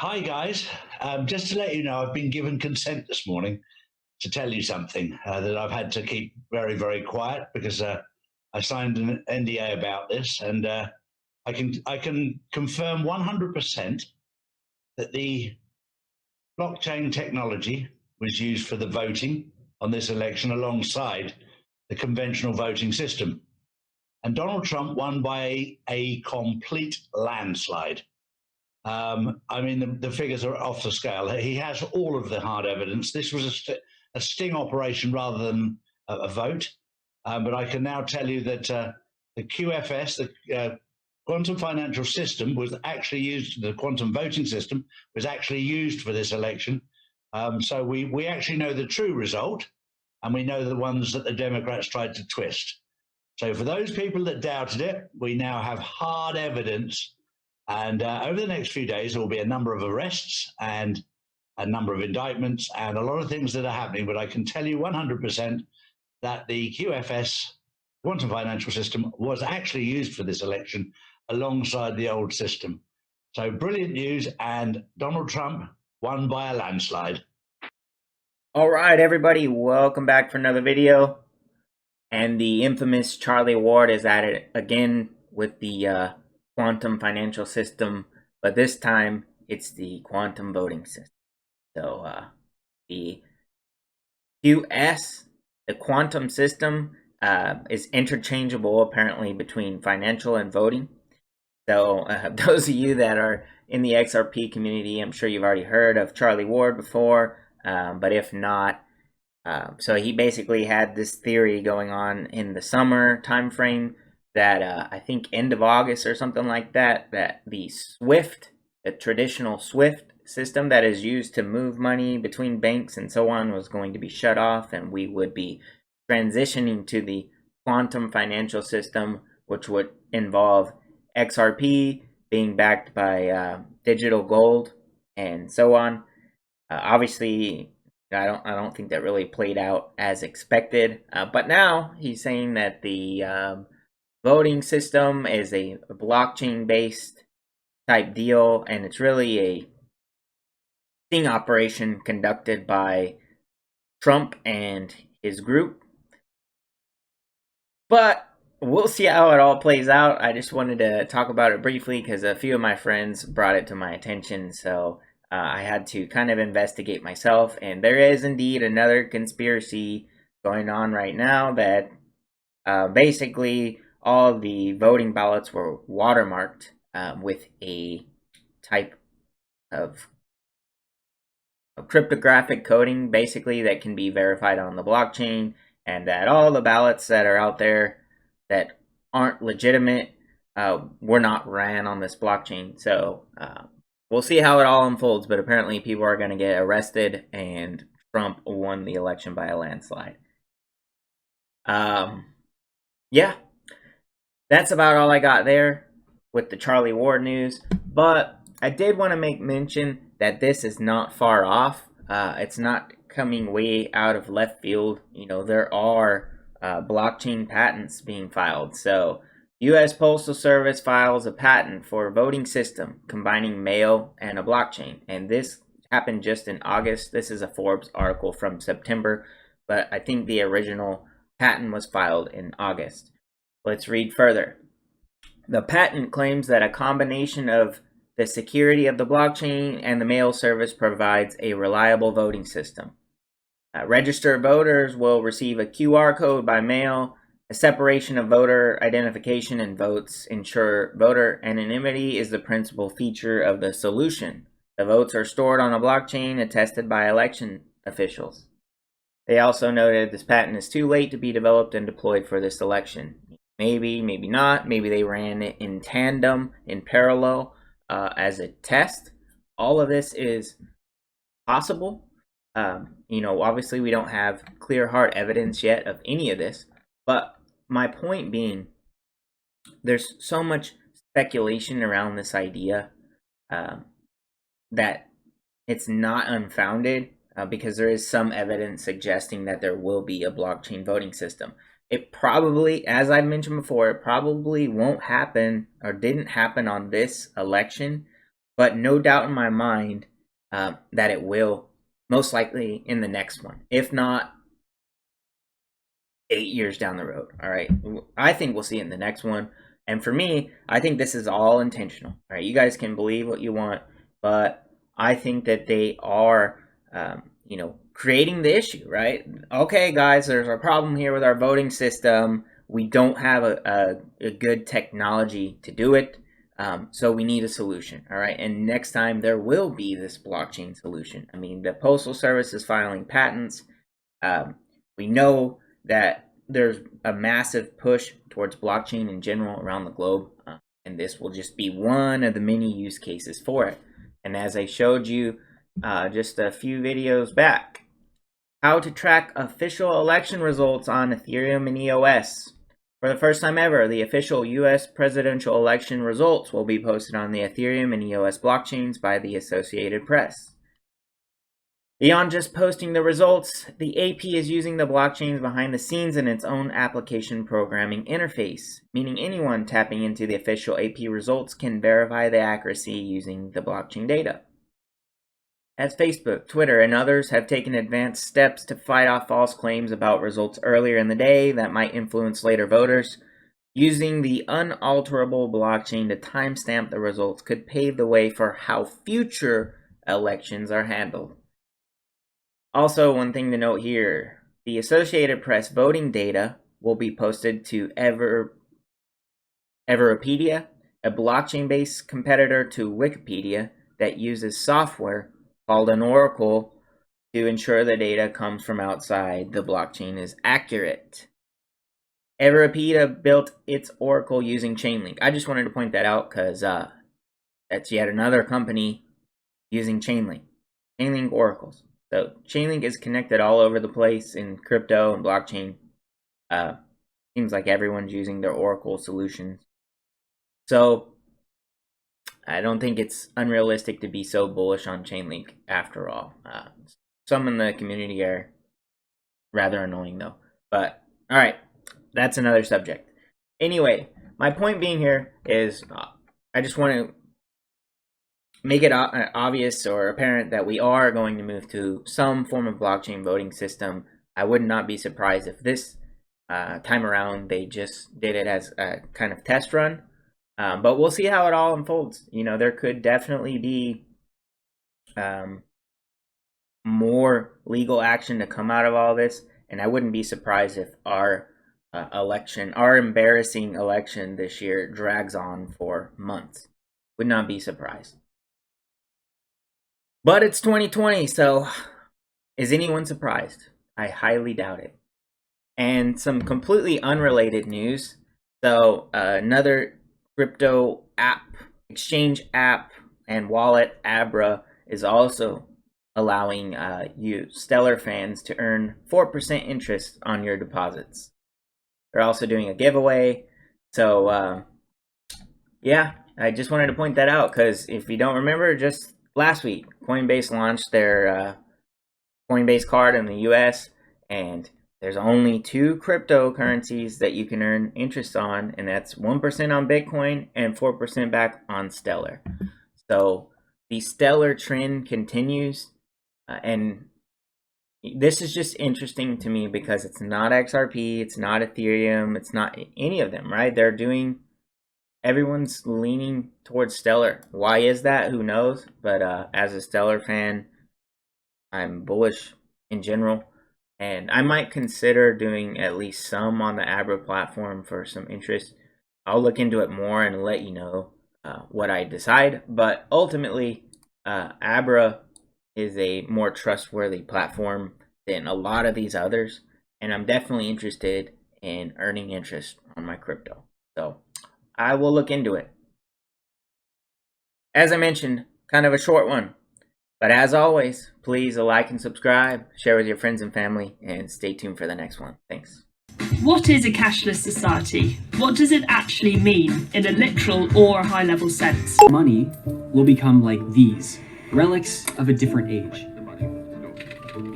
Hi, guys. Just to let you know, I've been given consent this morning to tell you something that I've had to keep very, very quiet because I signed an NDA about this, and I can confirm 100% that the blockchain technology was used for the voting on this election alongside the conventional voting system. And Donald Trump won by a complete landslide. I mean, the figures are off the scale. He has all of the hard evidence. This was a sting operation rather than a vote. But I can now tell you that the QFS, the quantum financial system, was actually used. The quantum voting system was actually used for this election. So we actually know the true result, and we know the ones that the Democrats tried to twist. So for those people that doubted it, we now have hard evidence. And over the next few days, there will be a number of arrests and a number of indictments and a lot of things that are happening. But I can tell you 100% that the QFS, quantum financial system, was actually used for this election alongside the old system. So brilliant news, and Donald Trump won by a landslide. All right, everybody, welcome back for another video. And the infamous Charlie Ward is at it again with the quantum financial system, but this time it's the quantum voting system. So the QS, the quantum system, is interchangeable apparently between financial and voting. So those of you that are in the XRP community, I'm sure you've already heard of Charlie Ward before, but if not, so he basically had this theory going on in the summer timeframe that I think end of August or something like that, that the SWIFT, the traditional SWIFT system that is used to move money between banks and so on, was going to be shut off, and we would be transitioning to the quantum financial system, which would involve XRP being backed by digital gold and so on. Obviously, I don't think that really played out as expected. But now he's saying that the voting system is a blockchain based type deal, and it's really a sting operation conducted by Trump and his group. But we'll see how it all plays out. I just wanted to talk about it briefly because a few of my friends brought it to my attention, so I had to kind of investigate myself, and there is indeed another conspiracy going on right now that basically all the voting ballots were watermarked with a type of cryptographic coding, basically, that can be verified on the blockchain, and that all the ballots that are out there that aren't legitimate were not ran on this blockchain. So we'll see how it all unfolds, but apparently people are going to get arrested, and Trump won the election by a landslide. Yeah, that's about all I got there with the Charlie Ward news, but I did want to make mention that this is not far off. It's not coming way out of left field. You know, there are blockchain patents being filed. So U.S. Postal Service files a patent for a voting system combining mail and a blockchain. And this happened just in August. This is a Forbes article from September, but I think the original patent was filed in August. Let's read further. The patent claims that a combination of the security of the blockchain and the mail service provides a reliable voting system. Registered voters will receive a QR code by mail. A separation of voter identification and votes ensure voter anonymity is the principal feature of the solution. The votes are stored on a blockchain attested by election officials. They also noted this patent is too late to be developed and deployed for this election. Maybe, maybe not. Maybe they ran it in tandem, in parallel, as a test. All of this is possible. You know, obviously we don't have clear hard evidence yet of any of this, but my point being, there's so much speculation around this idea that it's not unfounded, because there is some evidence suggesting that there will be a blockchain voting system. It probably, as I mentioned before, it probably won't happen or didn't happen on this election, but no doubt in my mind that it will, most likely in the next one, if not 8 years down the road. All right, I think we'll see it in the next one. And for me, I think this is all intentional. All right, you guys can believe what you want, but I think that they are, creating the issue, right? Okay, guys, there's a problem here with our voting system. We don't have a good technology to do it, so we need a solution, all right? And next time there will be this blockchain solution. I mean, the Postal Service is filing patents. We know that there's a massive push towards blockchain in general around the globe, and this will just be one of the many use cases for it. And as I showed you just a few videos back, how to track official election results on Ethereum and EOS. For the first time ever, the official US presidential election results will be posted on the Ethereum and EOS blockchains by the Associated Press. Beyond just posting the results, the AP is using the blockchains behind the scenes in its own application programming interface, meaning anyone tapping into the official AP results can verify the accuracy using the blockchain data. As Facebook, Twitter, and others have taken advanced steps to fight off false claims about results earlier in the day that might influence later voters, using the unalterable blockchain to timestamp the results could pave the way for how future elections are handled. Also, one thing to note here, the Associated Press voting data will be posted to Everopedia, a blockchain-based competitor to Wikipedia that uses software called an oracle to ensure the data comes from outside the blockchain is accurate. Everopedia built its oracle using Chainlink. I just wanted to point that out because that's yet another company using Chainlink oracles. So Chainlink is connected all over the place in crypto and blockchain. Seems like everyone's using their oracle solutions. So I don't think it's unrealistic to be so bullish on Chainlink after all. Some in the community are rather annoying though. But all right, that's another subject. Anyway, my point being here is I just want to make it obvious or apparent that we are going to move to some form of blockchain voting system. I would not be surprised if this time around they just did it as a kind of test run. But we'll see how it all unfolds. You know, there could definitely be more legal action to come out of all this. And I wouldn't be surprised if our embarrassing election this year drags on for months. Would not be surprised. But it's 2020, so is anyone surprised? I highly doubt it. And some completely unrelated news. So another crypto app, exchange app, and wallet, Abra, is also allowing you Stellar fans to earn 4% interest on your deposits. They're also doing a giveaway. So yeah, I just wanted to point that out because if you don't remember, just last week, Coinbase launched their Coinbase card in the US, and there's only 2 cryptocurrencies that you can earn interest on, and that's 1% on Bitcoin and 4% back on Stellar. So the Stellar trend continues, and this is just interesting to me because it's not XRP, it's not Ethereum, it's not any of them, right? Everyone's leaning towards Stellar. Why is that? Who knows? But as a Stellar fan, I'm bullish in general. And I might consider doing at least some on the Abra platform for some interest. I'll look into it more and let you know what I decide. But ultimately, Abra is a more trustworthy platform than a lot of these others. And I'm definitely interested in earning interest on my crypto. So I will look into it. As I mentioned, kind of a short one. But as always, please like and subscribe, share with your friends and family, and stay tuned for the next one. Thanks. What is a cashless society? What does it actually mean in a literal or high-level sense? Money will become like these, relics of a different age,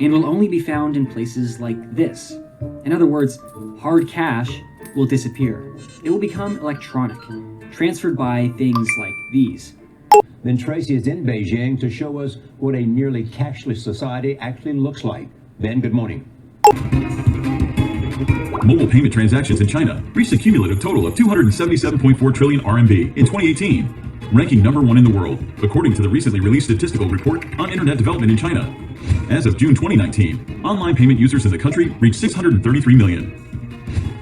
and will only be found in places like this. In other words, hard cash will disappear. It will become electronic, transferred by things like these. Then Tracy is in Beijing to show us what a nearly cashless society actually looks like. Ben, good morning. Mobile payment transactions in China reached a cumulative total of 277.4 trillion RMB in 2018, ranking #1 in the world, according to the recently released statistical report on internet development in China. As of June 2019, online payment users in the country reached 633 million.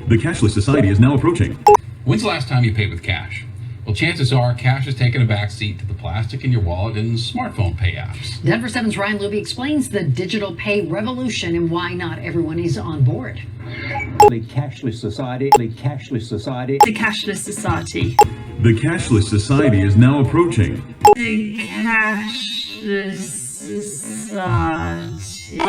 The cashless society is now approaching. When's the last time you paid with cash? Well, chances are cash has taken a backseat to the plastic in your wallet and smartphone pay apps. Denver 7's Ryan Luby explains the digital pay revolution and why not everyone is on board. The cashless society, the cashless society. The Cashless Society. The cashless society is now approaching. The Cashless Society.